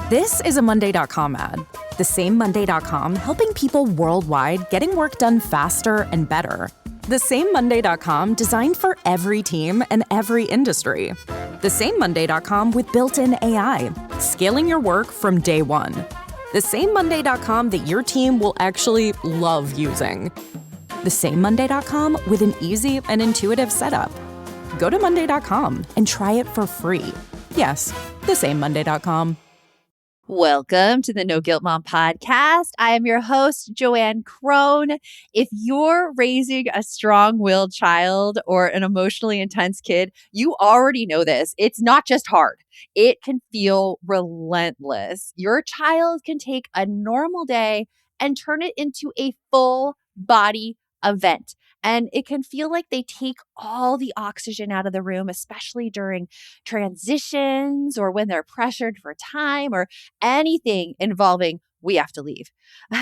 This is a Monday.com ad. The same Monday.com helping people worldwide getting work done faster and better. The same Monday.com designed for every team and every industry. The same Monday.com with built-in AI, scaling your work from day one. The same Monday.com that your team will actually love using. The same Monday.com with an easy and intuitive setup. Go to Monday.com and try it for free. Yes, the same Monday.com. Welcome to the No Guilt Mom podcast. I am your host, Joanne Crone. If you're raising a strong-willed child or an emotionally intense kid, you already know this. It's not just hard. It can feel relentless. Your child can take a normal day and turn it into a full body event. And it can feel like they take all the oxygen out of the room, especially during transitions or when they're pressured for time or anything involving we have to leave,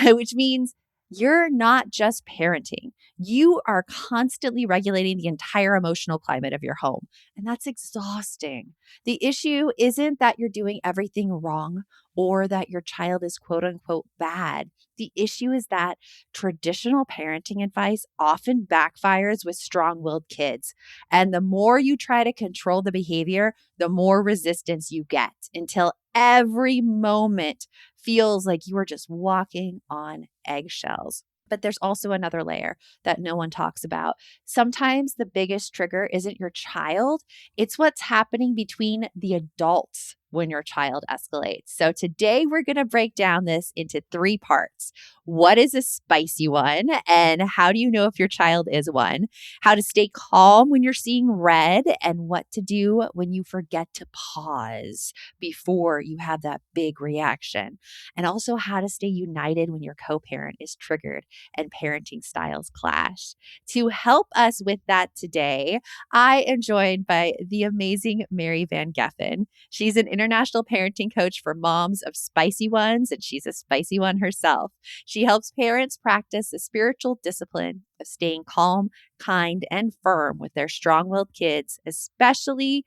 which means you're not just parenting. You are constantly regulating the entire emotional climate of your home. And that's exhausting. The issue isn't that you're doing everything wrong or that your child is quote unquote bad. The issue is that traditional parenting advice often backfires with strong-willed kids. And the more you try to control the behavior, the more resistance you get until every moment feels like you are just walking on eggshells. But there's also another layer that no one talks about. Sometimes the biggest trigger isn't your child, it's what's happening between the adults when your child escalates. So today we're going to break down this into 3 parts. What is a spicy one? And how do you know if your child is one? How to stay calm when you're seeing red, and what to do when you forget to pause before you have that big reaction. And also how to stay united when your co-parent is triggered and parenting styles clash. To help us with that today, I am joined by the amazing Mary Van Geffen. She's an international parenting coach for moms of spicy ones, and she's a spicy one herself. She helps parents practice the spiritual discipline of staying calm, kind, and firm with their strong-willed kids, especially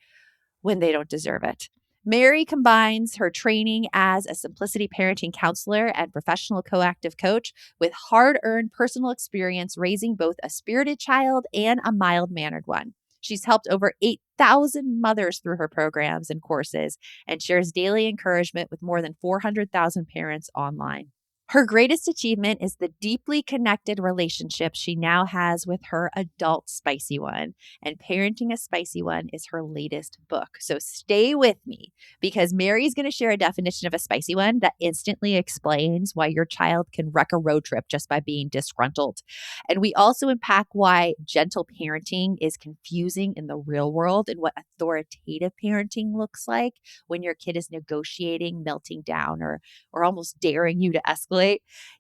when they don't deserve it. Mary combines her training as a simplicity parenting counselor and professional coactive coach with hard-earned personal experience raising both a spirited child and a mild-mannered one. She's helped over 8,000 mothers through her programs and courses and shares daily encouragement with more than 400,000 parents online. Her greatest achievement is the deeply connected relationship she now has with her adult spicy one, and Parenting a Spicy One is her latest book. So stay with me because Mary's going to share a definition of a spicy one that instantly explains why your child can wreck a road trip just by being disgruntled. And we also unpack why gentle parenting is confusing in the real world and what authoritative parenting looks like when your kid is negotiating, melting down, or almost daring you to escalate.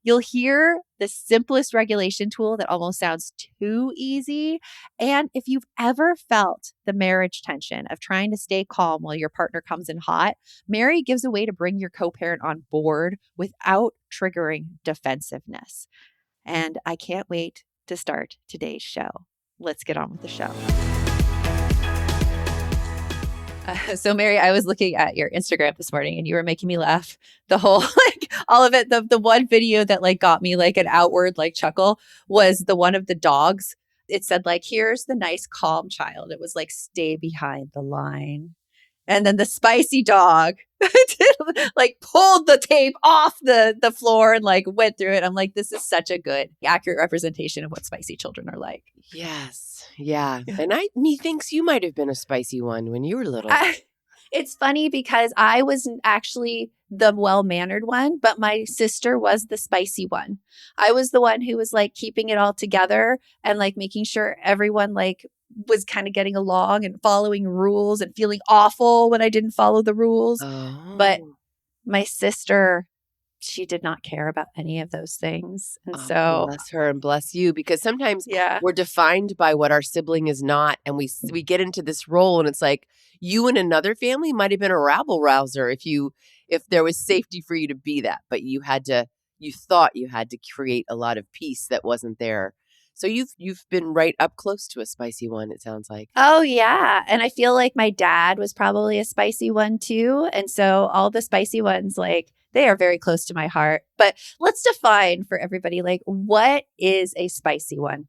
You'll hear the simplest regulation tool that almost sounds too easy. And if you've ever felt the marriage tension of trying to stay calm while your partner comes in hot, Mary gives a way to bring your co-parent on board without triggering defensiveness. And I can't wait to start today's show. Let's get on with the show. So Mary, I was looking at your Instagram this morning and you were making me laugh. The whole, all of it, the one video that got me an outward chuckle was the one of the dogs. It said here's the nice calm child. It was stay behind the line. And then the spicy dog pulled the tape off the floor and went through it. I'm this is such a good, accurate representation of what spicy children are like. Yes. Yeah. And methinks you might have been a spicy one when you were little. It's funny because I wasn't actually the well-mannered one, but my sister was the spicy one. I was the one who was keeping it all together and making sure everyone was kind of getting along and following rules and feeling awful when I didn't follow the rules. Oh. But my sister, she did not care about any of those things. And so bless her and bless you, because sometimes we're defined by what our sibling is not. And we get into this role and it's you and another family might have been a rabble rouser if there was safety for you to be that, but you thought you had to create a lot of peace that wasn't there. So you've been right up close to a spicy one, it sounds like. Oh, yeah. And I feel like my dad was probably a spicy one too. And so all the spicy ones, like, they are very close to my heart. But let's define for everybody, like, what is a spicy one?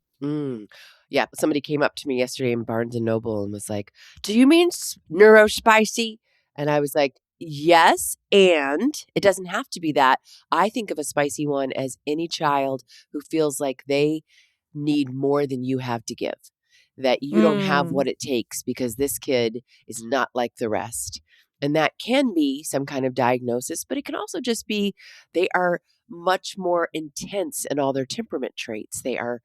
Yeah, somebody came up to me yesterday in Barnes and Noble and was like, "Do you mean neurospicy?" And I was like, "Yes, and it doesn't have to be that. I think of a spicy one as any child who feels like they need more than you have to give, that you don't have what it takes because this kid is not like the rest." And that can be some kind of diagnosis, but it can also just be they are much more intense in all their temperament traits. They are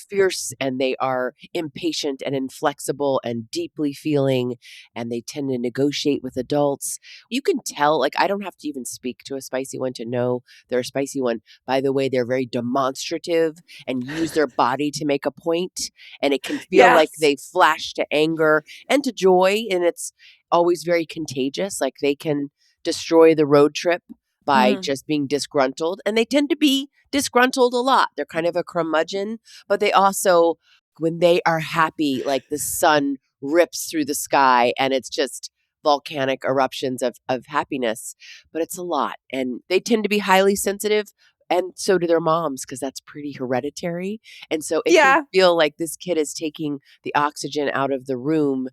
fierce and they are impatient and inflexible and deeply feeling, and they tend to negotiate with adults. You can tell, like, I don't have to even speak to a spicy one to know they're a spicy one. By the way, they're very demonstrative and use their body to make a point, and it can feel like they flash to anger and to joy, and it's always very contagious. Like they can destroy the road trip by just being disgruntled. And they tend to be disgruntled a lot. They're kind of a curmudgeon, but they also, when they are happy, like the sun rips through the sky and it's just volcanic eruptions of happiness, but it's a lot. And they tend to be highly sensitive. And so do their moms, because that's pretty hereditary. And so it can feel like this kid is taking the oxygen out of the room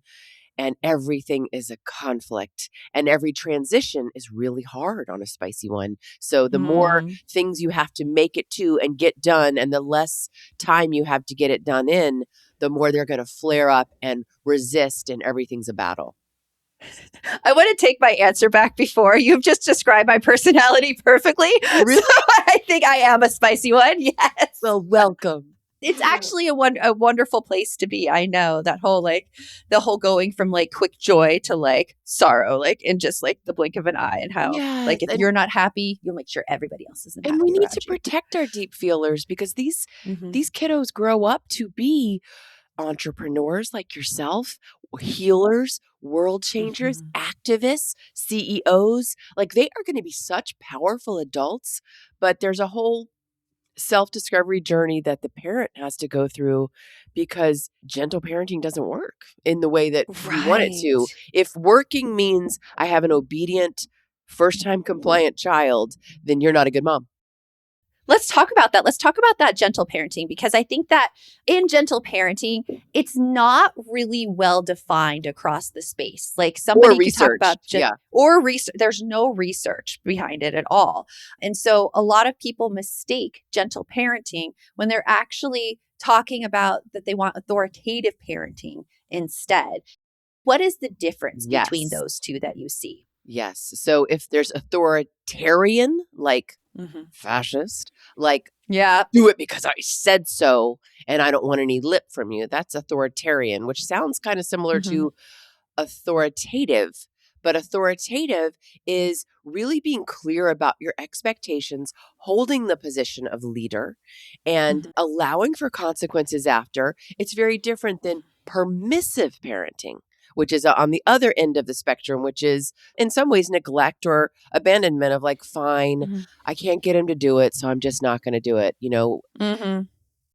and everything is a conflict and every transition is really hard on a spicy one. So the more things you have to make it to and get done and the less time you have to get it done in, the more they're going to flare up and resist and everything's a battle. I want to take my answer back before. You've just described my personality perfectly. Really? So I think I am a spicy one. Yes. Well, welcome. It's actually a wonderful place to be. I know that whole, like, the whole going from like quick joy to like sorrow, like in just like the blink of an eye, and how like if you're not happy, you'll make sure everybody else isn't happy. And we need to protect our deep feelers because these kiddos grow up to be entrepreneurs like yourself, healers, world changers, activists, CEOs. Like they are going to be such powerful adults, but there's a whole self-discovery journey that the parent has to go through because gentle parenting doesn't work in the way that you want it to. If working means I have an obedient, first-time compliant child, then you're not a good mom. Let's talk about that. Let's talk about that gentle parenting, because I think that in gentle parenting, it's not really well defined across the space. Like somebody can talk about or research. There's no research behind it at all. And so a lot of people mistake gentle parenting when they're actually talking about that they want authoritative parenting instead. What is the difference between those two that you see? Yes. So if there's authoritarian, like fascist, like, do it because I said so and I don't want any lip from you. That's authoritarian, which sounds kind of similar to authoritative. But authoritative is really being clear about your expectations, holding the position of leader, and allowing for consequences after. It's very different than permissive parenting, which is on the other end of the spectrum, which is in some ways neglect or abandonment of like, fine, I can't get him to do it, so I'm just not going to do it. You know,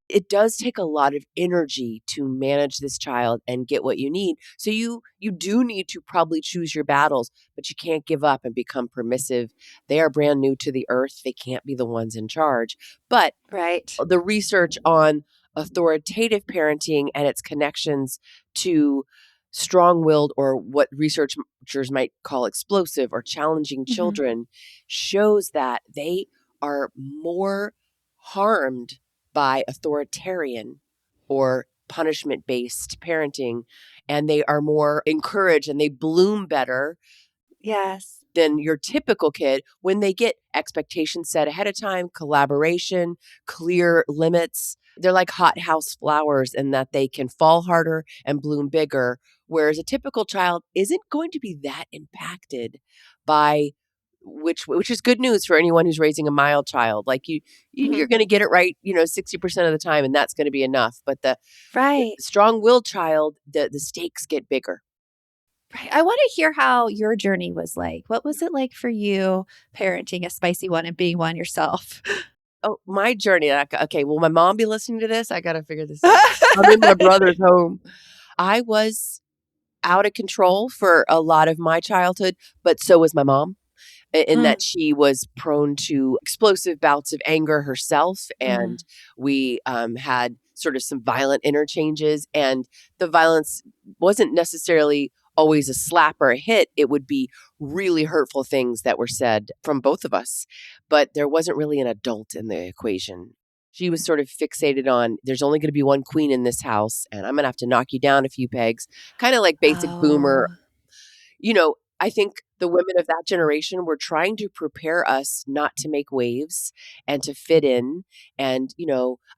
it does take a lot of energy to manage this child and get what you need. So you do need to probably choose your battles, but you can't give up and become permissive. They are brand new to the earth. They can't be the ones in charge. But the research on authoritative parenting and its connections to strong-willed, or what researchers might call explosive or challenging children, shows that they are more harmed by authoritarian or punishment-based parenting, and they are more encouraged and they bloom better than your typical kid when they get expectations set ahead of time, collaboration, clear limits. They're like hothouse flowers in that they can fall harder and bloom bigger, whereas a typical child isn't going to be that impacted by which is good news for anyone who's raising a mild child. Like you're going to get it right, 60% of the time, and that's going to be enough. But the strong-willed child, the stakes get bigger. Right. I want to hear how your journey was like. What was it like for you parenting a spicy one and being one yourself? my journey. Okay, will my mom be listening to this? I got to figure this out. I'm in my brother's home. I was out of control for a lot of my childhood, but so was my mom, in that she was prone to explosive bouts of anger herself. And we had sort of some violent interchanges. And the violence wasn't necessarily always a slap or a hit. It would be really hurtful things that were said from both of us. But there wasn't really an adult in the equation. She was sort of fixated on, there's only going to be one queen in this house, and I'm going to have to knock you down a few pegs. Kind of like basic boomer. I think the women of that generation were trying to prepare us not to make waves and to fit in. And,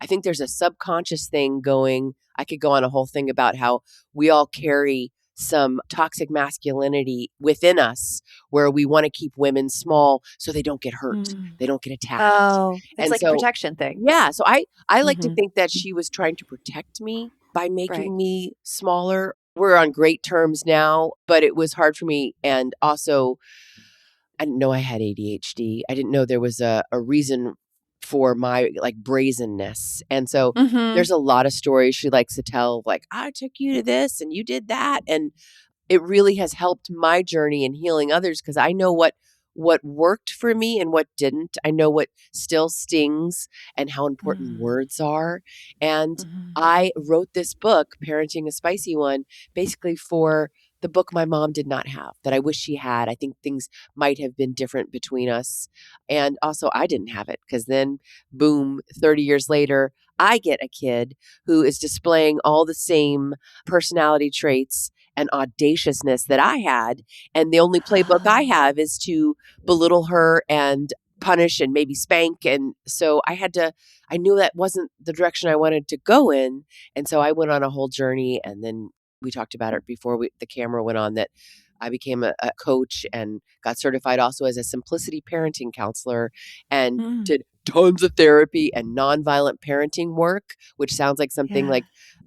I think there's a subconscious thing going. I could go on a whole thing about how we all carry some toxic masculinity within us where we want to keep women small so they don't get hurt. They don't get attacked. Oh, it's like a protection thing. Yeah. So I like to think that she was trying to protect me by making me smaller. We're on great terms now, but it was hard for me. And also, I didn't know I had ADHD. I didn't know there was a reason for my brazenness. And so there's a lot of stories she likes to tell, like, I took you to this and you did that. And it really has helped my journey in healing others because I know what worked for me and what didn't. I know what still stings and how important words are. And I wrote this book, Parenting a Spicy One, basically for the book my mom did not have that I wish she had. I think things might have been different between us. And also I didn't have it because then, boom, 30 years later, I get a kid who is displaying all the same personality traits and audaciousness that I had. And the only playbook I have is to belittle her and punish and maybe spank. And so I knew that wasn't the direction I wanted to go in. And so I went on a whole journey. And then we talked about it before the camera went on, that I became a coach and got certified also as a simplicity parenting counselor and did tons of therapy and nonviolent parenting work, which sounds like something like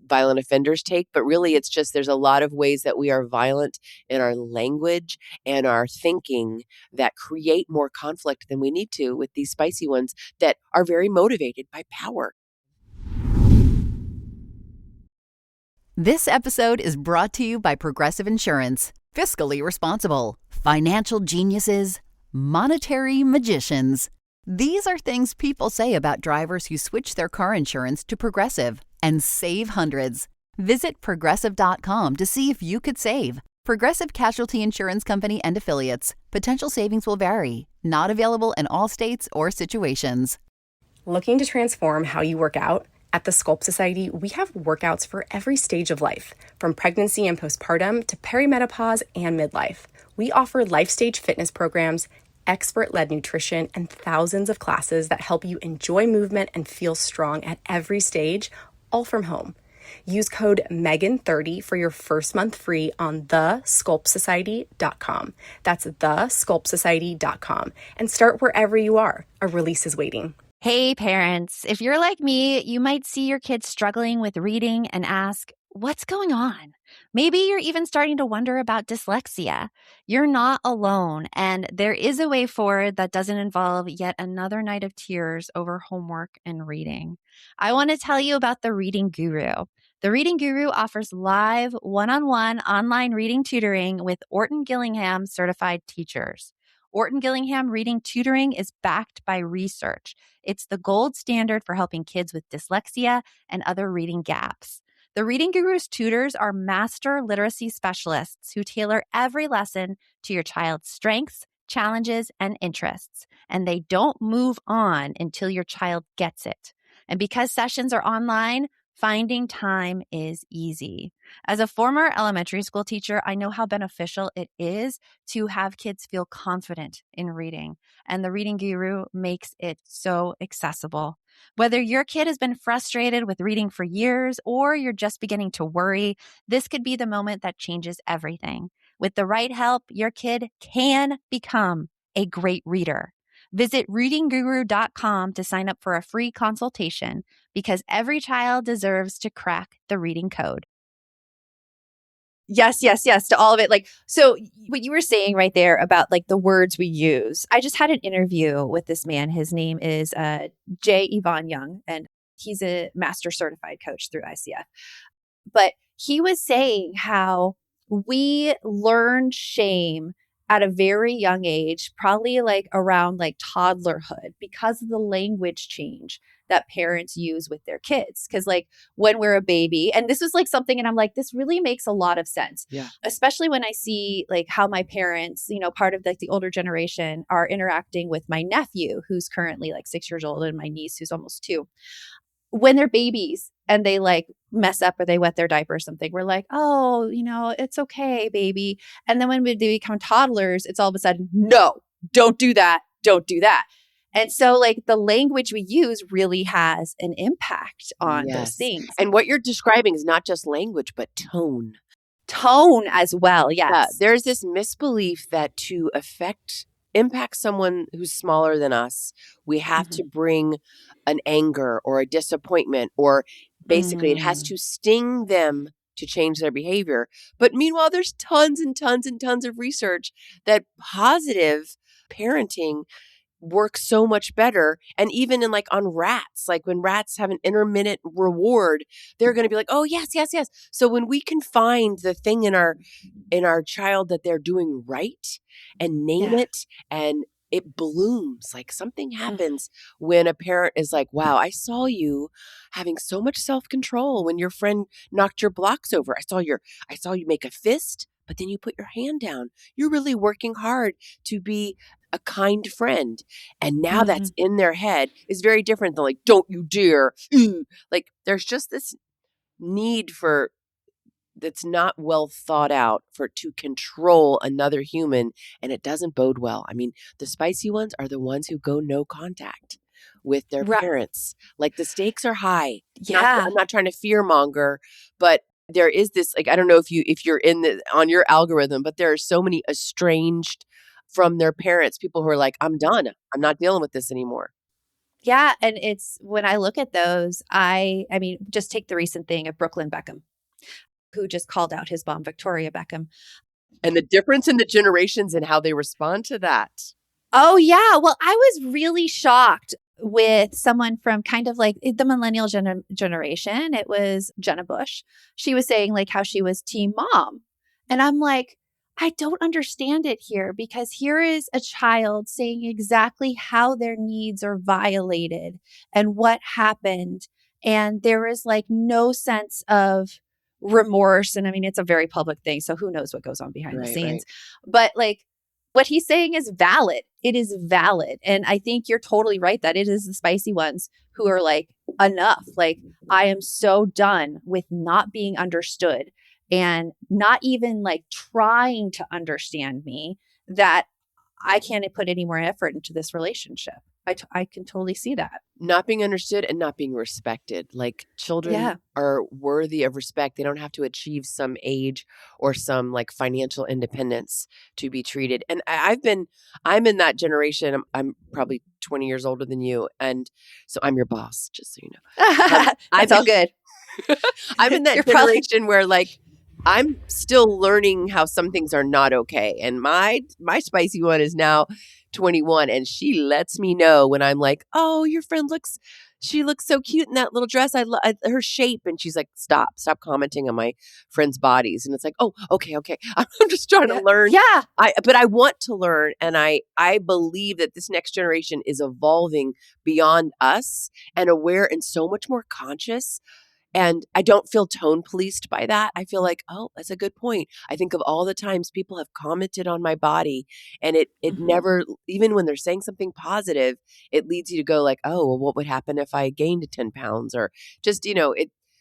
violent offenders take. But really, it's just there's a lot of ways that we are violent in our language and our thinking that create more conflict than we need to with these spicy ones that are very motivated by power. This episode is brought to you by Progressive Insurance. Fiscally responsible, financial geniuses, monetary magicians. These are things people say about drivers who switch their car insurance to Progressive and save hundreds. Visit Progressive.com to see if you could save. Progressive Casualty Insurance Company and Affiliates. Potential savings will vary. Not available in all states or situations. Looking to transform how you work out? At the Sculpt Society, we have workouts for every stage of life, from pregnancy and postpartum to perimenopause and midlife. We offer life stage fitness programs, expert-led nutrition, and thousands of classes that help you enjoy movement and feel strong at every stage, all from home. Use code MEGAN30 for your first month free on thesculptsociety.com. That's thesculptsociety.com. And start wherever you are. A release is waiting. Hey parents, if you're like me, you might see your kids struggling with reading and ask, what's going on? Maybe you're even starting to wonder about dyslexia. You're not alone, and there is a way forward that doesn't involve yet another night of tears over homework and reading. I want to tell you about the Reading Guru. The Reading Guru offers live, one-on-one online reading tutoring with Orton Gillingham certified teachers. Orton Gillingham Reading Tutoring is backed by research. It's the gold standard for helping kids with dyslexia and other reading gaps. The Reading Guru's tutors are master literacy specialists who tailor every lesson to your child's strengths, challenges, and interests. And they don't move on until your child gets it. And because sessions are online, finding time is easy. As a former elementary school teacher, I know how beneficial it is to have kids feel confident in reading, and the Reading Guru makes it so accessible. Whether your kid has been frustrated with reading for years or you're just beginning to worry, this could be the moment that changes everything. With the right help, your kid can become a great reader. Visit readingguru.com to sign up for a free consultation, because every child deserves to crack the reading code. Yes, yes, yes, to all of it. Like, so what you were saying right there about like the words we use. I just had an interview with this man. His name is Jay Yvonne Young, and he's a master certified coach through ICF. But he was saying how we learn shame at a very young age, probably like around like toddlerhood, because of the language change that parents use with their kids. Cause like when we're a baby, and this was like something, and I'm like, this really makes a lot of sense. Yeah. Especially when I see like how my parents, you know, part of like the older generation are interacting with my nephew, who's currently like 6 years old, and my niece, who's almost 2. When they're babies and they like mess up or they wet their diaper or something, we're like, oh, you know, it's okay, baby. And then when they become toddlers, it's all of a sudden, no, don't do that. Don't do that. And so like the language we use really has an impact on those things. And what you're describing is not just language, but tone. Tone as well. Yes. Yeah, there's this misbelief that to impact someone who's smaller than us, we have to bring an anger or a disappointment, or basically it has to sting them to change their behavior. But meanwhile, there's tons and tons and tons of research that positive parenting works so much better. And even in like on rats, like when rats have an intermittent reward, they're going to be like, oh, yes, yes, yes. So when we can find the thing in our child that they're doing right and name it, and it blooms, like something happens when a parent is like, wow, I saw you having so much self-control when your friend knocked your blocks over. I saw you make a fist, but then you put your hand down. You're really working hard to be a kind friend. And now that's in their head is very different than like, don't you dare. Like there's just this need for that's not well thought out to control another human, and it doesn't bode well. I mean, the spicy ones are the ones who go no contact with their parents. Like the stakes are high. Yeah. I'm not trying to fear monger, but there is this, like, I don't know if you're on your algorithm, but there are so many estranged from their parents, people who are like, I'm done. I'm not dealing with this anymore. Yeah. And it's when I look at those, I mean, just take the recent thing of Brooklyn Beckham, who just called out his mom, Victoria Beckham. And the difference in the generations and how they respond to that. Oh, yeah. Well, I was really shocked with someone from kind of like the millennial generation. It was Jenna Bush. She was saying like how she was team mom. And I'm like, I don't understand it here, because here is a child saying exactly how their needs are violated and what happened. And there is like no sense of remorse. And I mean, it's a very public thing, so who knows what goes on behind the scenes. But like what he's saying is valid. It is valid. And I think you're totally right that it is the spicy ones who are like, enough. Like, I am so done with not being understood and not even like trying to understand me, that I can't put any more effort into this relationship. I can totally see that. Not being understood and not being respected. Like children are worthy of respect. They don't have to achieve some age or some like financial independence to be treated. And I'm in that generation. I'm probably 20 years older than you. And so I'm your boss, just so you know. That's all good. I'm in that generation where like, I'm still learning how some things are not okay. And my spicy one is now 21, and she lets me know when I'm like, oh, your friend she looks so cute in that little dress. I love her shape. And she's like, stop commenting on my friends' bodies. And it's like, oh, okay. I'm just trying to learn. Yeah. But I want to learn. And I believe that this next generation is evolving beyond us and aware and so much more conscious. And I don't feel tone policed by that. I feel like, oh, that's a good point. I think of all the times people have commented on my body, and it never, even when they're saying something positive, it leads you to go like, oh, well, what would happen if I gained 10 pounds? Or just,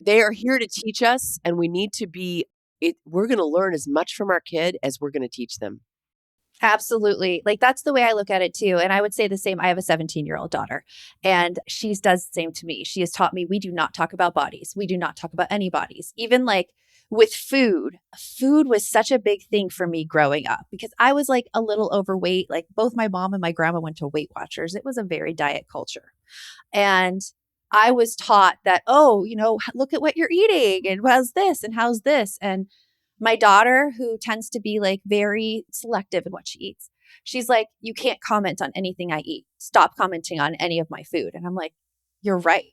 they are here to teach us, and we need to we're going to learn as much from our kid as we're going to teach them. Absolutely. Like that's the way I look at it too. And I would say the same. I have a 17-year-old daughter, and she does the same to me. She has taught me, we do not talk about bodies. We do not talk about any bodies. Even like with food was such a big thing for me growing up, because I was like a little overweight. Like both my mom and my grandma went to Weight Watchers. It was a very diet culture. And I was taught that, oh, look at what you're eating and how's this and how's this. And My daughter, who tends to be like very selective in what she eats, she's like, you can't comment on anything I eat. Stop commenting on any of my food. And I'm like, you're right.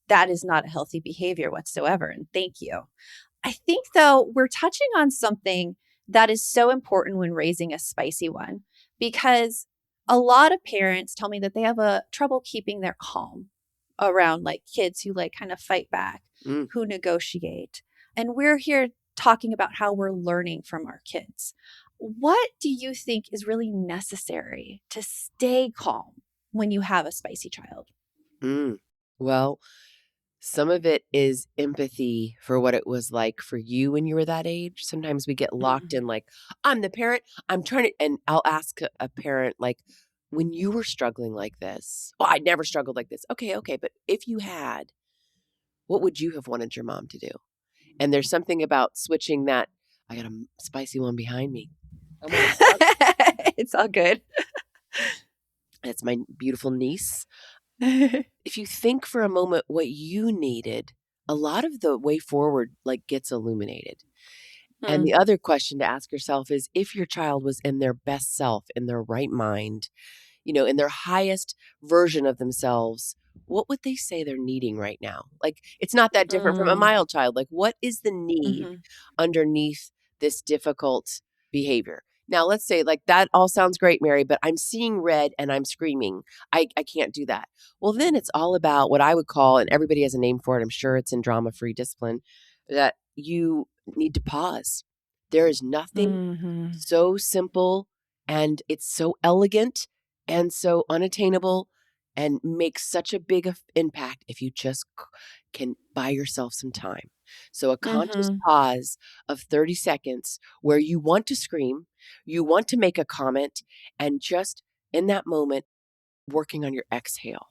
That is not a healthy behavior whatsoever. And thank you. I think, though, we're touching on something that is so important when raising a spicy one, because a lot of parents tell me that they have a trouble keeping their calm around like kids who like kind of fight back, who negotiate. And we're here talking about how we're learning from our kids. What do you think is really necessary to stay calm when you have a spicy child? Well, some of it is empathy for what it was like for you when you were that age. Sometimes we get locked in like, I'm the parent, I'm trying to, and I'll ask a parent like, when you were struggling like this, oh, I never struggled like this. Okay. But if you had, what would you have wanted your mom to do? And there's something about switching that. I got a spicy one behind me. Oh my God. It's all good. It's my beautiful niece. If you think for a moment what you needed, a lot of the way forward like gets illuminated. And the other question to ask yourself is, if your child was in their best self, in their right mind, in their highest version of themselves, what would they say they're needing right now? Like, it's not that different from a mild child. Like, what is the need underneath this difficult behavior? Now, let's say like that all sounds great, Mary, but I'm seeing red and I'm screaming. I can't do that. Well, then it's all about what I would call, and everybody has a name for it, I'm sure it's in drama-free discipline, that you need to pause. There is nothing so simple, and it's so elegant and so unattainable and makes such a big impact if you just can buy yourself some time. So a conscious pause of 30 seconds where you want to scream, you want to make a comment, and just in that moment, working on your exhale.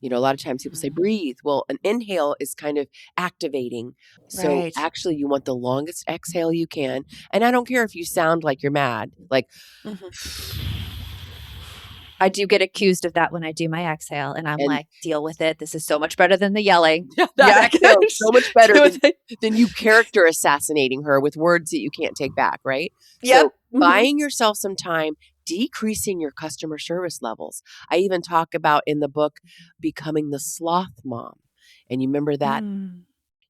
A lot of times people say breathe. Well, an inhale is kind of activating. So actually you want the longest exhale you can. And I don't care if you sound like you're mad, like I do get accused of that when I do my exhale, and I'm like, deal with it. This is so much better than the yelling. That exhale is so much better than you character assassinating her with words that you can't take back, right? So buying yourself some time, decreasing your customer service levels. I even talk about in the book becoming the sloth mom. And you remember that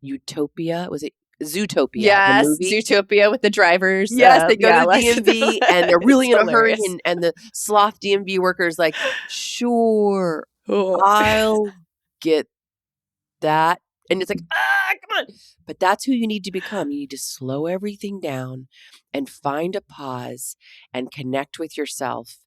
Utopia? Was it Zootopia? Yes, the movie? Zootopia with the drivers. Yes, they go to the DMV and they're really in a hurry. Hilarious. And the sloth DMV worker is like, sure, I'll get that. And it's like, come on. But that's who you need to become. You need to slow everything down and find a pause and connect with yourself.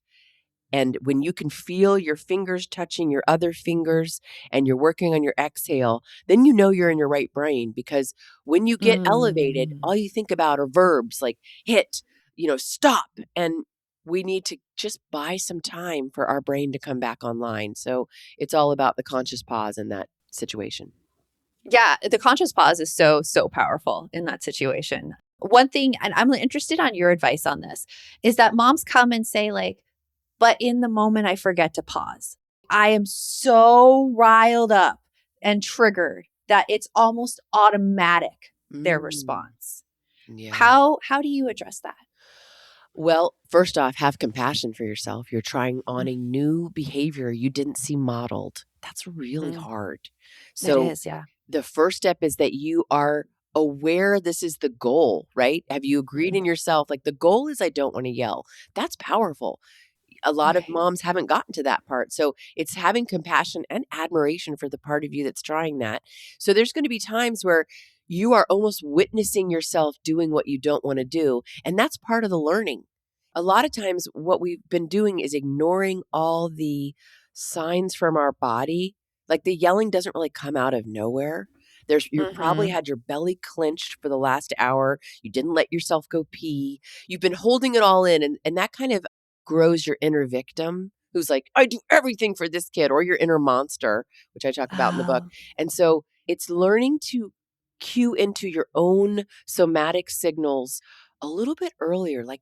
And when you can feel your fingers touching your other fingers and you're working on your exhale, then you know you're in your right brain, because when you get elevated, all you think about are verbs like hit, stop. And we need to just buy some time for our brain to come back online. So it's all about the conscious pause in that situation. Yeah, the conscious pause is so, so powerful in that situation. One thing, and I'm interested on your advice on this, is that moms come and say like, but in the moment, I forget to pause. I am so riled up and triggered that it's almost automatic, their response. Yeah. How do you address that? Well, first off, have compassion for yourself. You're trying on a new behavior you didn't see modeled. That's really hard. So it is, yeah. The first step is that you are aware this is the goal, right? Have you agreed in yourself? Like, the goal is I don't want to yell. That's powerful. A lot of moms haven't gotten to that part. So it's having compassion and admiration for the part of you that's trying that. So there's going to be times where you are almost witnessing yourself doing what you don't want to do. And that's part of the learning. A lot of times what we've been doing is ignoring all the signs from our body. Like, the yelling doesn't really come out of nowhere. You probably had your belly clenched for the last hour. You didn't let yourself go pee. You've been holding it all in. And that kind of grows your inner victim who's like, I do everything for this kid, or your inner monster, which I talk about in the book. And so it's learning to cue into your own somatic signals a little bit earlier. Like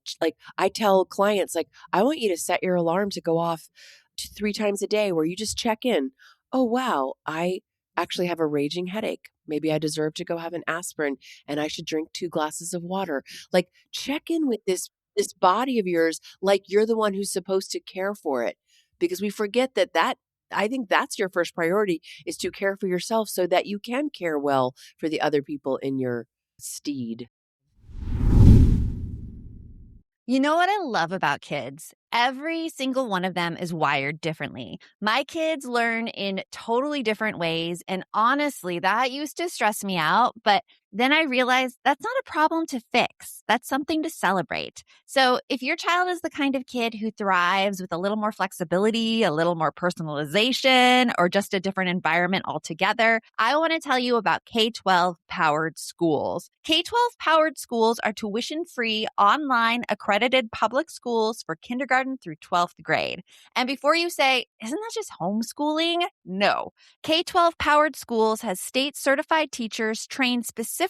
I tell clients, like, I want you to set your alarm to go off 3 times a day where you just check in. Oh, wow, I actually have a raging headache. Maybe I deserve to go have an aspirin and I should drink 2 glasses of water. Like, check in with this body of yours like you're the one who's supposed to care for it. Because we forget that I think that's your first priority, is to care for yourself so that you can care well for the other people in your steed. You know what I love about kids? Every single one of them is wired differently. My kids learn in totally different ways. And honestly, that used to stress me out. But then I realized that's not a problem to fix. That's something to celebrate. So if your child is the kind of kid who thrives with a little more flexibility, a little more personalization, or just a different environment altogether, I want to tell you about K-12 powered schools. K-12 powered schools are tuition-free, online, accredited public schools for kindergarten through 12th grade. And before you say, isn't that just homeschooling? No. K-12 powered schools has state certified teachers trained specifically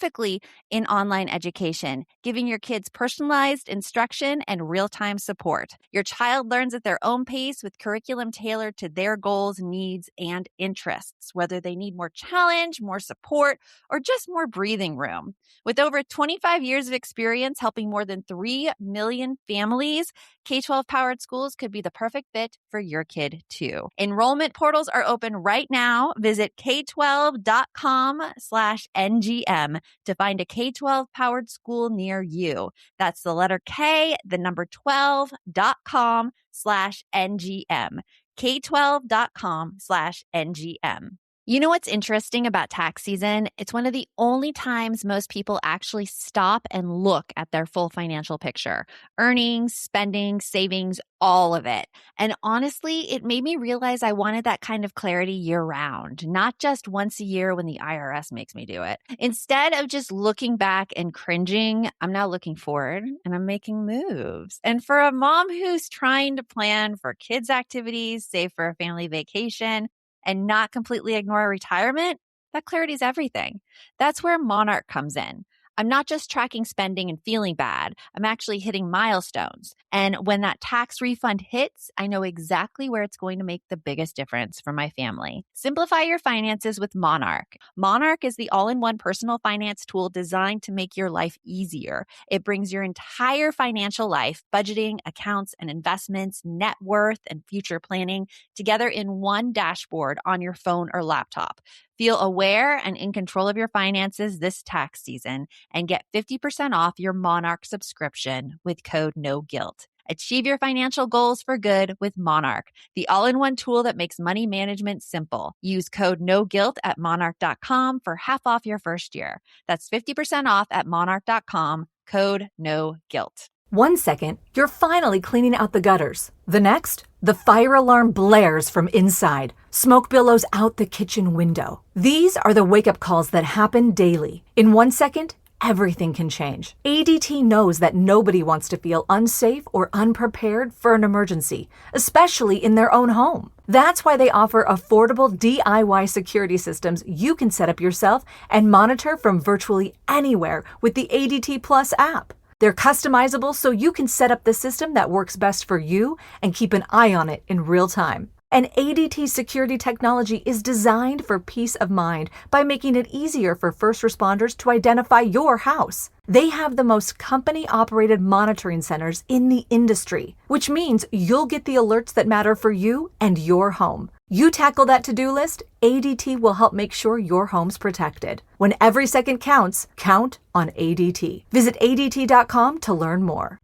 in online education, giving your kids personalized instruction and real-time support. Your child learns at their own pace with curriculum tailored to their goals, needs, and interests, whether they need more challenge, more support, or just more breathing room. With over 25 years of experience helping more than 3 million families, K-12 powered schools could be the perfect fit for your kid too. Enrollment portals are open right now. Visit k12.com/ngm to find a K-12 powered school near you. That's the letter K, the number 12.com/ngm. k12.com/ngm. You know what's interesting about tax season? It's one of the only times most people actually stop and look at their full financial picture. Earnings, spending, savings, all of it. And honestly, it made me realize I wanted that kind of clarity year-round, not just once a year when the IRS makes me do it. Instead of just looking back and cringing, I'm now looking forward and I'm making moves. And for a mom who's trying to plan for kids' activities, save for a family vacation, and not completely ignore retirement, that clarity is everything. That's where Monarch comes in. I'm not just tracking spending and feeling bad. I'm actually hitting milestones. And when that tax refund hits, I know exactly where it's going to make the biggest difference for my family. Simplify your finances with Monarch. Monarch is the all-in-one personal finance tool designed to make your life easier. It brings your entire financial life, budgeting, accounts, and investments, net worth, and future planning together in one dashboard on your phone or laptop. Feel aware and in control of your finances this tax season and get 50% off your Monarch subscription with code NOGUILT. Achieve your financial goals for good with Monarch, the all-in-one tool that makes money management simple. Use code NOGUILT at monarch.com for half off your first year. That's 50% off at monarch.com, code NOGUILT. 1 second, you're finally cleaning out the gutters. The next, the fire alarm blares from inside. Smoke billows out the kitchen window. These are the wake-up calls that happen daily. In 1 second, everything can change. ADT knows that nobody wants to feel unsafe or unprepared for an emergency, especially in their own home. That's why they offer affordable DIY security systems you can set up yourself and monitor from virtually anywhere with the ADT Plus app. They're customizable so you can set up the system that works best for you and keep an eye on it in real time. And ADT security technology is designed for peace of mind by making it easier for first responders to identify your house. They have the most company-operated monitoring centers in the industry, which means you'll get the alerts that matter for you and your home. You tackle that to-do list, ADT will help make sure your home's protected. When every second counts, count on ADT. Visit ADT.com to learn more.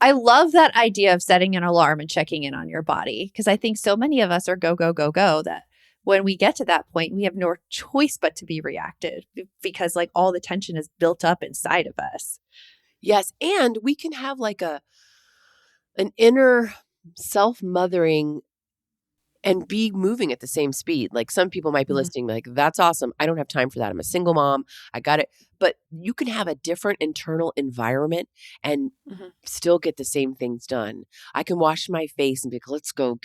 I love that idea of setting an alarm and checking in on your body, because I think so many of us are go, go, go, go, that when we get to that point, we have no choice but to be reactive because like all the tension is built up inside of us. Yes. And we can have like an inner self-mothering and be moving at the same speed. Like some people might be listening like, that's awesome. I don't have time for that. I'm a single mom. I got it. But you can have a different internal environment and still get the same things done. I can wash my face and be like, let's go.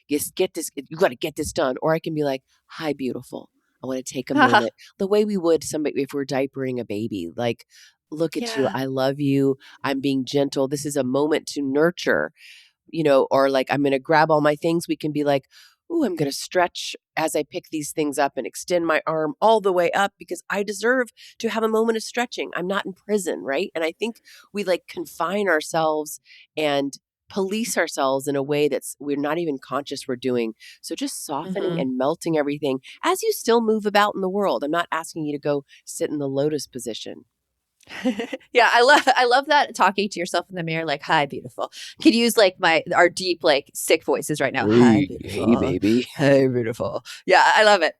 Yes, get this. You got to get this done. Or I can be like, hi, beautiful. I want to take a minute. The way we would somebody if we're diapering a baby. Like, look at you. I love you. I'm being gentle. This is a moment to nurture. Or like, I'm going to grab all my things. We can be like, ooh, I'm going to stretch as I pick these things up and extend my arm all the way up because I deserve to have a moment of stretching. I'm not in prison, right? And I think we like confine ourselves and police ourselves in a way that's we're not even conscious we're doing. So just softening and melting everything as you still move about in the world. I'm not asking you to go sit in the lotus position. Yeah, I love that talking to yourself in the mirror, like, hi, beautiful. Could use like our deep, like sick voices right now. Hi, beautiful. Hey, baby. Hey, beautiful. Yeah, I love it.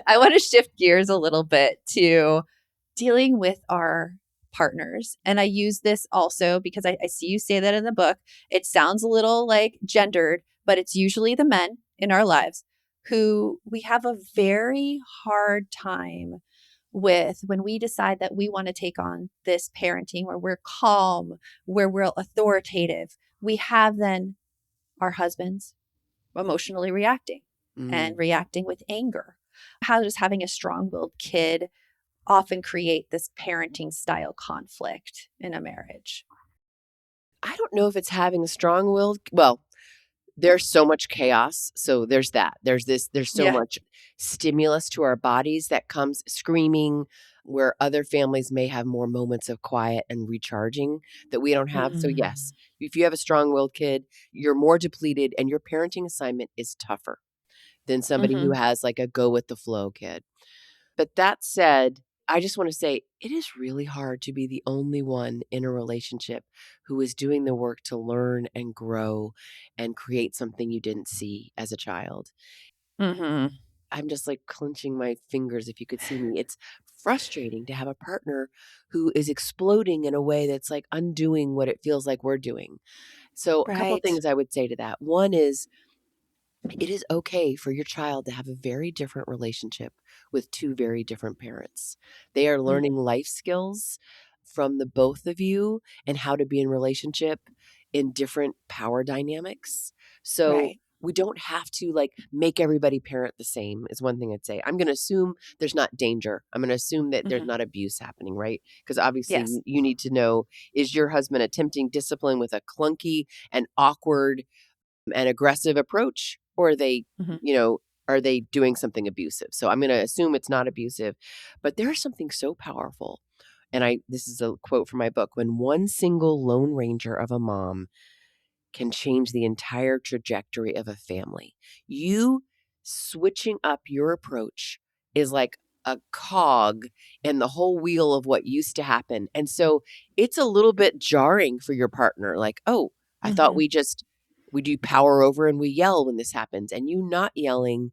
I want to shift gears a little bit to dealing with our partners. And I use this also because I see you say that in the book. It sounds a little like gendered, but it's usually the men in our lives who we have a very hard time with when we decide that we want to take on this parenting where we're calm, where we're authoritative. We have then our husbands emotionally reacting and reacting with anger. How does having a strong-willed kid often create this parenting style conflict in a marriage? I don't know if it's having a strong-willed, well, there's so much chaos. So there's that. There's so much stimulus to our bodies that comes screaming, where other families may have more moments of quiet and recharging that we don't have. So yes, if you have a strong-willed kid, you're more depleted and your parenting assignment is tougher than somebody who has like a go with the flow kid. But that said, I just want to say it is really hard to be the only one in a relationship who is doing the work to learn and grow and create something you didn't see as a child. I'm just like clenching my fingers if you could see me. It's frustrating to have a partner who is exploding in a way that's like undoing what it feels like we're doing. So a couple things I would say to that. One is it is okay for your child to have a very different relationship with two very different parents. They are learning life skills from the both of you and how to be in relationship in different power dynamics. So we don't have to like make everybody parent the same is one thing I'd say. I'm going to assume there's not danger. I'm going to assume that there's not abuse happening, right? Because obviously you need to know, is your husband attempting discipline with a clunky and awkward and aggressive approach, or are they, are they doing something abusive? So I'm going to assume it's not abusive, but there's something so powerful. And this is a quote from my book. When one single lone ranger of a mom can change the entire trajectory of a family, you switching up your approach is like a cog in the whole wheel of what used to happen. And so it's a little bit jarring for your partner. Like, oh, I thought we do power over and we yell when this happens, and you not yelling.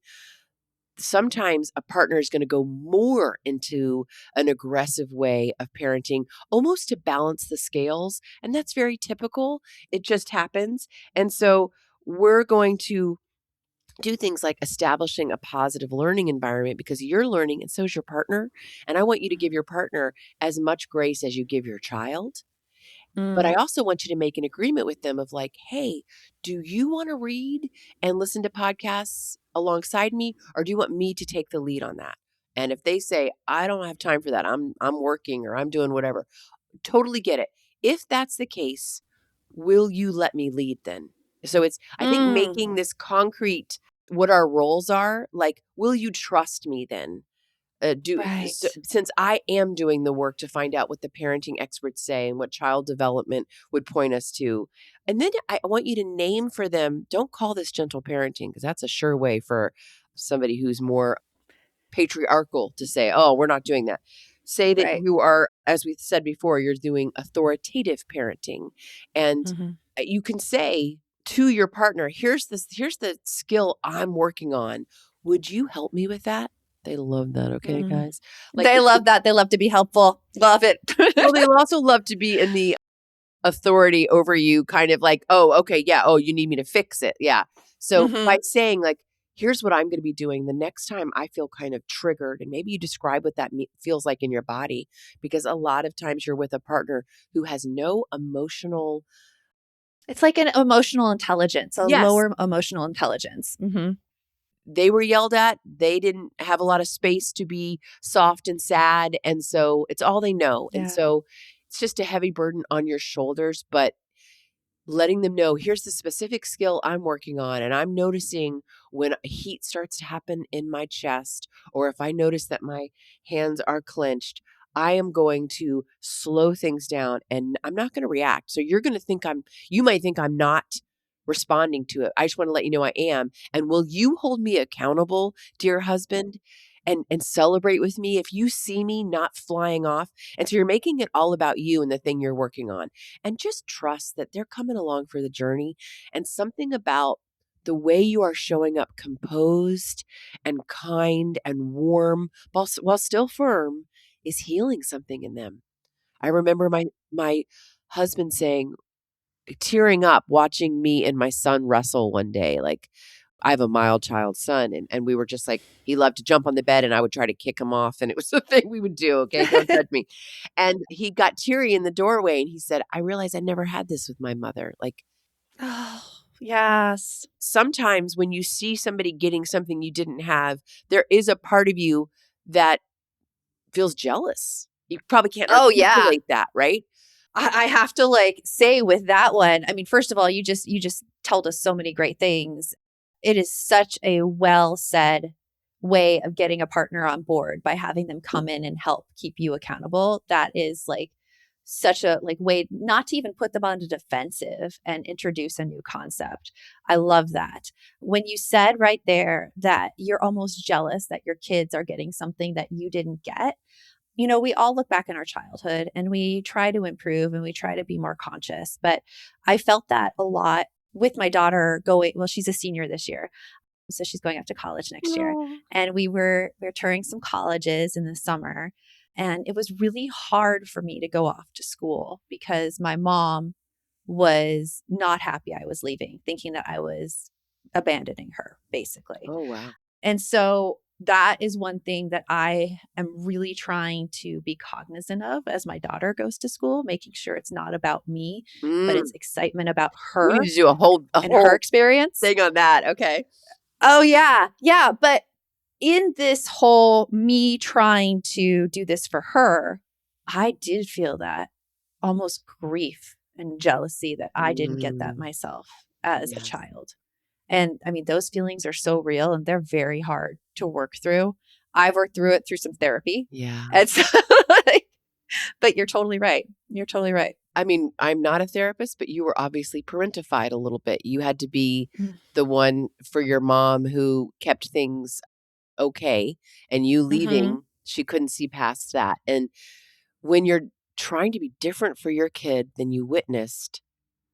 Sometimes a partner is going to go more into an aggressive way of parenting, almost to balance the scales. And that's very typical. It just happens. And so we're going to do things like establishing a positive learning environment because you're learning and so is your partner. And I want you to give your partner as much grace as you give your child. But I also want you to make an agreement with them of like, hey, do you want to read and listen to podcasts alongside me, or do you want me to take the lead on that? And if they say, I don't have time for that, I'm working or I'm doing whatever, totally get it. If that's the case, will you let me lead then? So it's, I think, making this concrete what our roles are, like, will you trust me then? Since I am doing the work to find out what the parenting experts say and what child development would point us to. And then I want you to name for them, don't call this gentle parenting, because that's a sure way for somebody who's more patriarchal to say, oh, we're not doing that. Say that you are, as we said before, you're doing authoritative parenting. And you can say to your partner, here's the skill I'm working on. Would you help me with that? They love that. Okay, guys. Like, they love that. They love to be helpful. Love it. Well, they also love to be in the authority over you, kind of like, oh, okay, yeah. Oh, you need me to fix it. Yeah. So by saying like, here's what I'm going to be doing the next time I feel kind of triggered, and maybe you describe what that feels like in your body, because a lot of times you're with a partner who has no emotional. It's like an emotional intelligence, a lower emotional intelligence. They were yelled at. They didn't have a lot of space to be soft and sad. And so it's all they know. And so it's just a heavy burden on your shoulders. But letting them know, here's the specific skill I'm working on. And I'm noticing when heat starts to happen in my chest, or if I notice that my hands are clenched, I am going to slow things down and I'm not going to react. So you're going to think you might think I'm not responding to it. I just want to let you know I am. And will you hold me accountable, dear husband? And celebrate with me if you see me not flying off. And so you're making it all about you and the thing you're working on. And just trust that they're coming along for the journey. And something about the way you are showing up composed and kind and warm while still firm is healing something in them. I remember my husband tearing up watching me and my son wrestle one day. Like, I have a mild child son, and we were just like, he loved to jump on the bed and I would try to kick him off. And it was the thing we would do. Okay, don't judge me. And he got teary in the doorway and he said, I realized I never had this with my mother. Like, Oh, yes. sometimes when you see somebody getting something you didn't have, there is a part of you that feels jealous. You probably can't articulate that, right? I have to say with that one, I mean, first of all, you just told us so many great things. It is such a well said way of getting a partner on board by having them come in and help keep you accountable. That is such a way not to even put them on the defensive and introduce a new concept. I love that. When you said right there that you're almost jealous that your kids are getting something that you didn't get, we all look back in our childhood and we try to improve and we try to be more conscious. But I felt that a lot with my daughter she's a senior this year. So she's going off to college next year. And we were touring some colleges in the summer. And it was really hard for me to go off to school because my mom was not happy I was leaving, thinking that I was abandoning her, basically. Oh, wow. And so that is one thing that I am really trying to be cognizant of as my daughter goes to school, making sure it's not about me, but it's excitement about her. We need to do a whole her experience thing on that. Okay. Oh, yeah. Yeah. But in this whole me trying to do this for her, I did feel that almost grief and jealousy that I didn't get that myself as a child. And I mean, those feelings are so real and they're very hard to work through. I've worked through it through some therapy. Yeah. And so, but you're totally right. You're totally right. I mean, I'm not a therapist, but you were obviously parentified a little bit. You had to be the one for your mom who kept things okay. And you leaving, she couldn't see past that. And when you're trying to be different for your kid than you witnessed,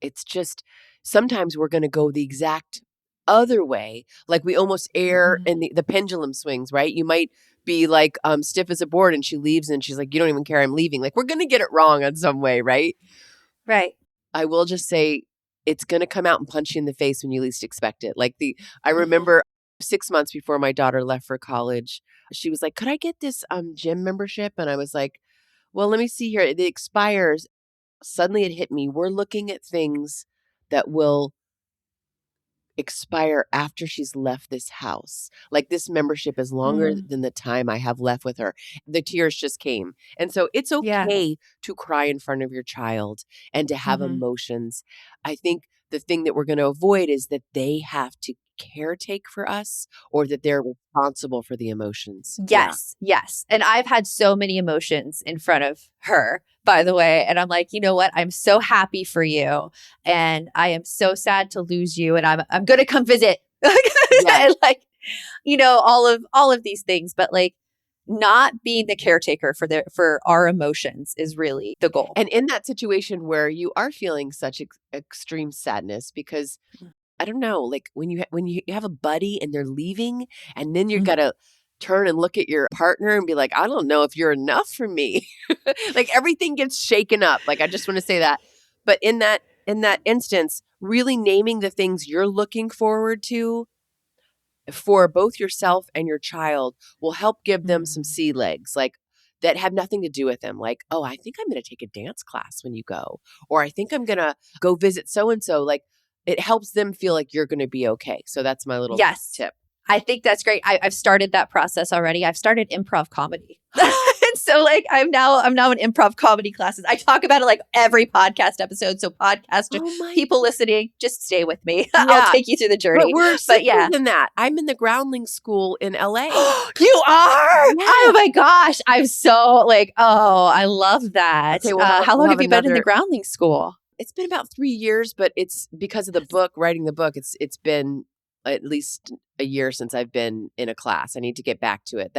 it's just sometimes we're going to go the exact other way. Like we almost err in the pendulum swings, right? You might be stiff as a board and she leaves and she's like, you don't even care I'm leaving. Like we're going to get it wrong on some way, right? Right. I will just say it's going to come out and punch you in the face when you least expect it. I remember 6 months before my daughter left for college, she was like, could I get this gym membership? And I was like, well, let me see here. It expires. Suddenly it hit me. We're looking at things that will expire after she's left this house. Like this membership is longer than the time I have left with her. The tears just came. And so it's okay to cry in front of your child and to have emotions. I think the thing that we're going to avoid is that they have to caretake for us or that they're responsible for the emotions. Yes. And I've had so many emotions in front of her, by the way. And I'm like, you know what? I'm so happy for you. And I am so sad to lose you. And I'm going to come visit. And all of these things. But not being the caretaker for our emotions is really the goal. And in that situation where you are feeling such extreme sadness because I don't know, when you have a buddy and they're leaving and then you've got to turn and look at your partner and be like, I don't know if you're enough for me. Everything gets shaken up. I just want to say that. But in that instance, really naming the things you're looking forward to for both yourself and your child will help give them some sea legs. That have nothing to do with them. Oh, I think I'm going to take a dance class when you go, or I think I'm going to go visit so-and-so. It helps them feel like you're going to be okay. So that's my little tip. I think that's great. I've started that process already. I've started improv comedy. so like I'm now in improv comedy classes. I talk about it like every podcast episode. So people listening, just stay with me. Yeah. I'll take you through the journey. But we're simpler than that. I'm in the groundling school in LA. You are? Yes. Oh my gosh. I'm so like, oh, I love that. Okay, how long have you been in the groundling school? It's been about 3 years, but it's because of the book, writing the book. It's been at least a year since I've been in a class. I need to get back to it.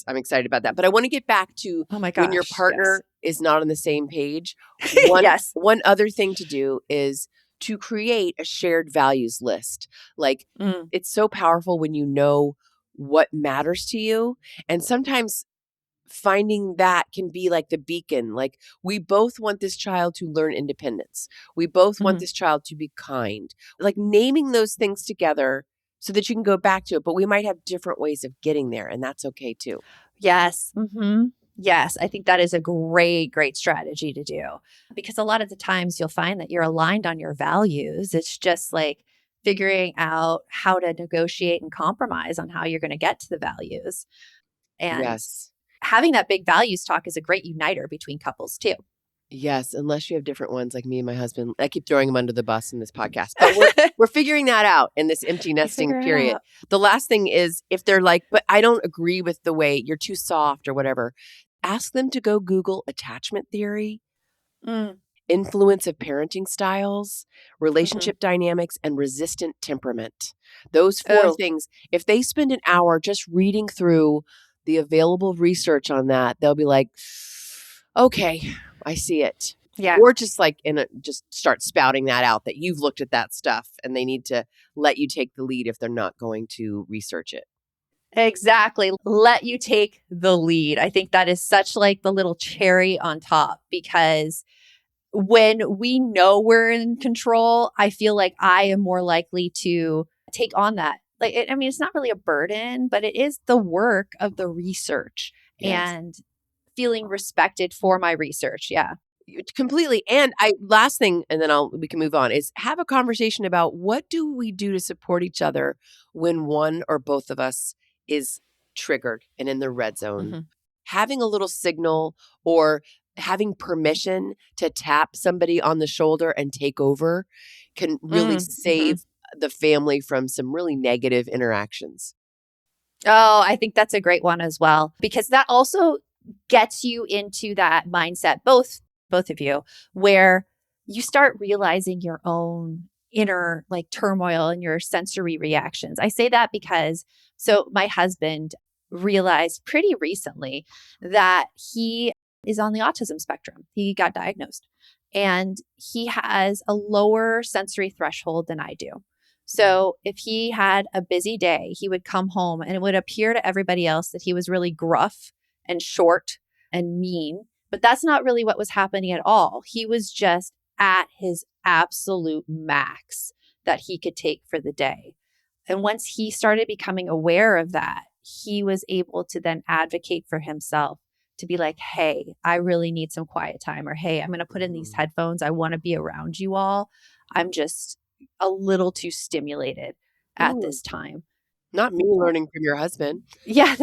I'm excited about that. But I want to get back to when your partner is not on the same page. One other thing to do is to create a shared values list. Like it's so powerful when you know what matters to you. And sometimes finding that can be like the beacon. Like we both want this child to learn independence. We both want this child to be kind. Like naming those things together so that you can go back to it. But we might have different ways of getting there, and that's okay too. Yes. Yes. I think that is a great strategy to do, because a lot of the times you'll find that you're aligned on your values. It's just like figuring out how to negotiate and compromise on how you're going to get to the values. And having that big values talk is a great uniter between couples too. Yes, unless you have different ones like me and my husband. I keep throwing him under the bus in this podcast. But we're figuring that out in this empty nesting period. The last thing is if they're like, but I don't agree with the way you're too soft or whatever, ask them to go Google attachment theory, influence of parenting styles, relationship dynamics, and resistant temperament. Those 4 things, if they spend an hour just reading through the available research on that, they'll be like, okay, I see it. Yeah. Or just like just start spouting that out that you've looked at that stuff and they need to let you take the lead if they're not going to research it. Exactly. Let you take the lead. I think that is such like the little cherry on top, because when we know we're in control, I feel like I am more likely to take on that. Like, it's not really a burden, but it is the work of the research and feeling respected for my research. Yeah. Completely. And last thing, and then we can move on, is have a conversation about what do we do to support each other when one or both of us is triggered and in the red zone. Having a little signal or having permission to tap somebody on the shoulder and take over can really save the family from some really negative interactions. Oh, I think that's a great one as well, because that also gets you into that mindset, both of you, where you start realizing your own inner like turmoil and your sensory reactions. I say that because my husband realized pretty recently that he is on the autism spectrum. He got diagnosed and he has a lower sensory threshold than I do. So if he had a busy day, he would come home and it would appear to everybody else that he was really gruff and short and mean. But that's not really what was happening at all. He was just at his absolute max that he could take for the day. And once he started becoming aware of that, he was able to then advocate for himself to be like, hey, I really need some quiet time. Or, hey, I'm going to put in these headphones. I want to be around you all. I'm just a little too stimulated at this time. Not me learning from your husband. Yeah,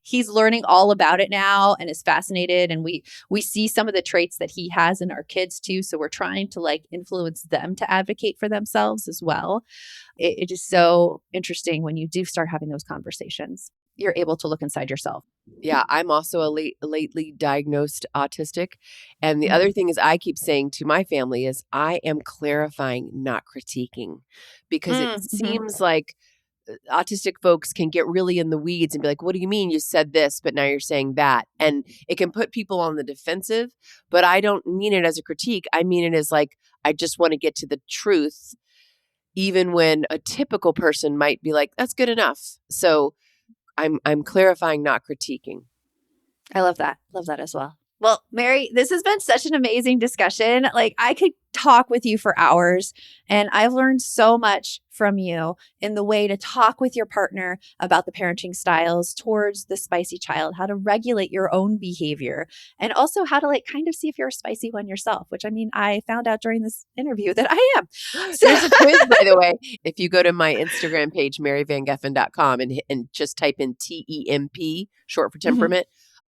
he's learning all about it now and is fascinated. And we see some of the traits that he has in our kids too. So we're trying to like influence them to advocate for themselves as well. It is so interesting when you do start having those conversations. You're able to look inside yourself. Yeah, I'm also a lately diagnosed autistic. And the other thing is I keep saying to my family is I am clarifying, not critiquing, because it seems like autistic folks can get really in the weeds and be like, what do you mean you said this, but now you're saying that? And it can put people on the defensive, but I don't mean it as a critique. I mean it as like, I just want to get to the truth, even when a typical person might be like, that's good enough. So I'm clarifying, not critiquing. I love that. Love that as well. Well, Mary, this has been such an amazing discussion. Like, I could talk with you for hours, and I've learned so much from you in the way to talk with your partner about the parenting styles towards the spicy child, how to regulate your own behavior, and also how to like kind of see if you're a spicy one yourself, which I mean, I found out during this interview that I am. So, there's a quiz, by the way. If you go to my Instagram page, maryvangeffen.com, and just type in TEMP, short for temperament,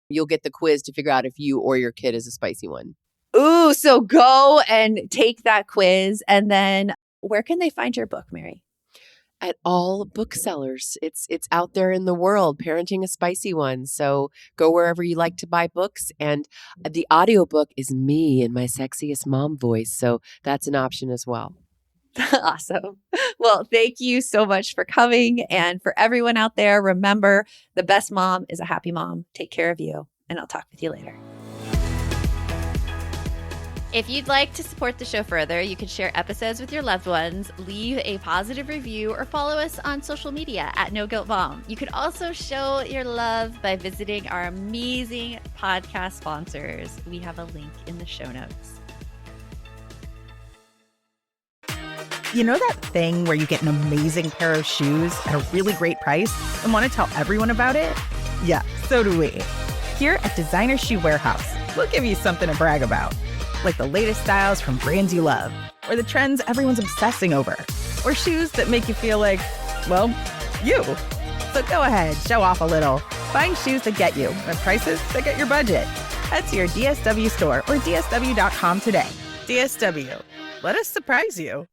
you'll get the quiz to figure out if you or your kid is a spicy one. Ooh, so go and take that quiz. And then where can they find your book, Mary? At all booksellers. It's out there in the world, Parenting a Spicy One. So go wherever you like to buy books. And the audiobook is me in my sexiest mom voice. So that's an option as well. Awesome. Well, thank you so much for coming. And for everyone out there, remember, the best mom is a happy mom. Take care of you. And I'll talk with you later. If you'd like to support the show further, you can share episodes with your loved ones, leave a positive review, or follow us on social media at No Guilt Mom. You could also show your love by visiting our amazing podcast sponsors. We have a link in the show notes. You know that thing where you get an amazing pair of shoes at a really great price and want to tell everyone about it? Yeah, so do we. Here at Designer Shoe Warehouse, we'll give you something to brag about, like the latest styles from brands you love, or the trends everyone's obsessing over, or shoes that make you feel like, well, you. So go ahead, show off a little. Find shoes that get you at prices that get your budget. Head to your DSW store or DSW.com today. DSW, let us surprise you.